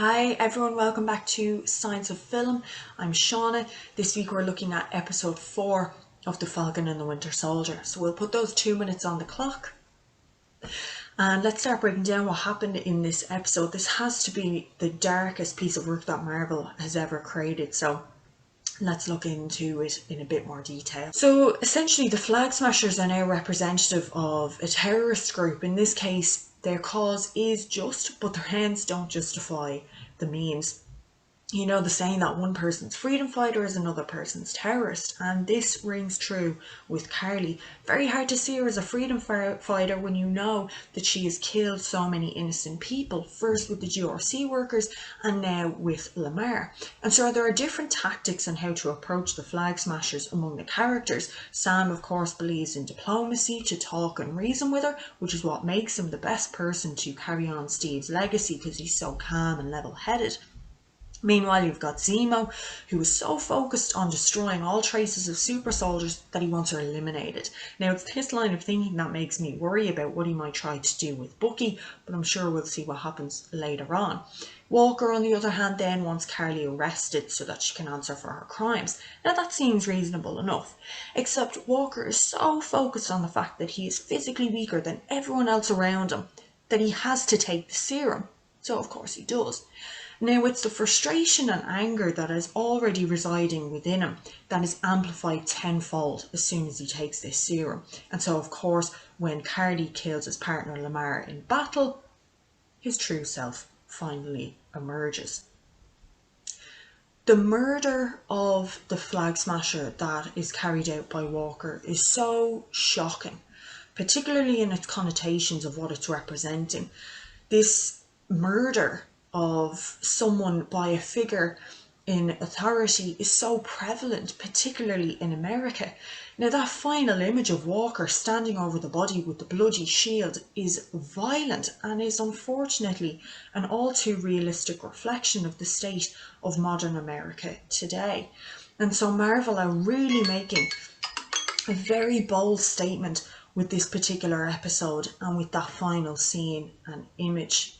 Hi everyone, welcome back to Science of Film. I'm Shauna. This week we're looking at episode 4 of The Falcon and the Winter Soldier. So we'll put those 2 minutes on the clock. And let's start breaking down what happened in this episode. This has to be the darkest piece of work that Marvel has ever created. So let's look into it in a bit more detail. So essentially the Flag Smashers are now representative of a terrorist group. In this case, their cause is just, but their ends don't justify the means. You know the saying that one person's freedom fighter is another person's terrorist, and this rings true with Carly. Very hard to see her as a freedom fighter when you know that she has killed so many innocent people, first with the GRC workers and now with Lamar. And so there are different tactics on how to approach the Flag Smashers among the characters. Sam, of course, believes in diplomacy, to talk and reason with her, which is what makes him the best person to carry on Steve's legacy because he's so calm and level-headed. Meanwhile, you've got Zemo, who is so focused on destroying all traces of super soldiers that he wants her eliminated. Now, it's this line of thinking that makes me worry about what he might try to do with Bucky, but I'm sure we'll see what happens later on. Walker, on the other hand, then wants Carly arrested so that she can answer for her crimes. Now, that seems reasonable enough, except Walker is so focused on the fact that he is physically weaker than everyone else around him that he has to take the serum. So, of course, he does. Now, it's the frustration and anger that is already residing within him that is amplified tenfold as soon as he takes this serum. And so, of course, when Carly kills his partner Lamar in battle, his true self finally emerges. The murder of the Flag Smasher that is carried out by Walker is so shocking, particularly in its connotations of what it's representing. This murder of someone by a figure in authority is so prevalent, particularly in America. Now, that final image of Walker standing over the body with the bloody shield is violent and is unfortunately an all too realistic reflection of the state of modern America today. And so Marvel are really making a very bold statement with this particular episode and with that final scene and image.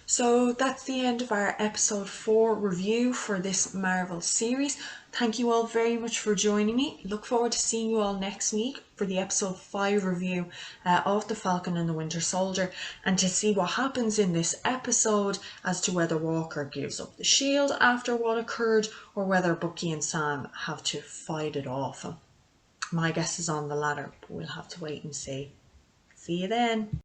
So that's the end of our episode 4 review for this Marvel series. Thank you all very much for joining me. Look forward to seeing you all next week for the episode 5 review of The Falcon and the Winter Soldier, and to see what happens in this episode as to whether Walker gives up the shield after what occurred or whether Bucky and Sam have to fight it off him. My guess is on the latter, but we'll have to wait and see. See you then.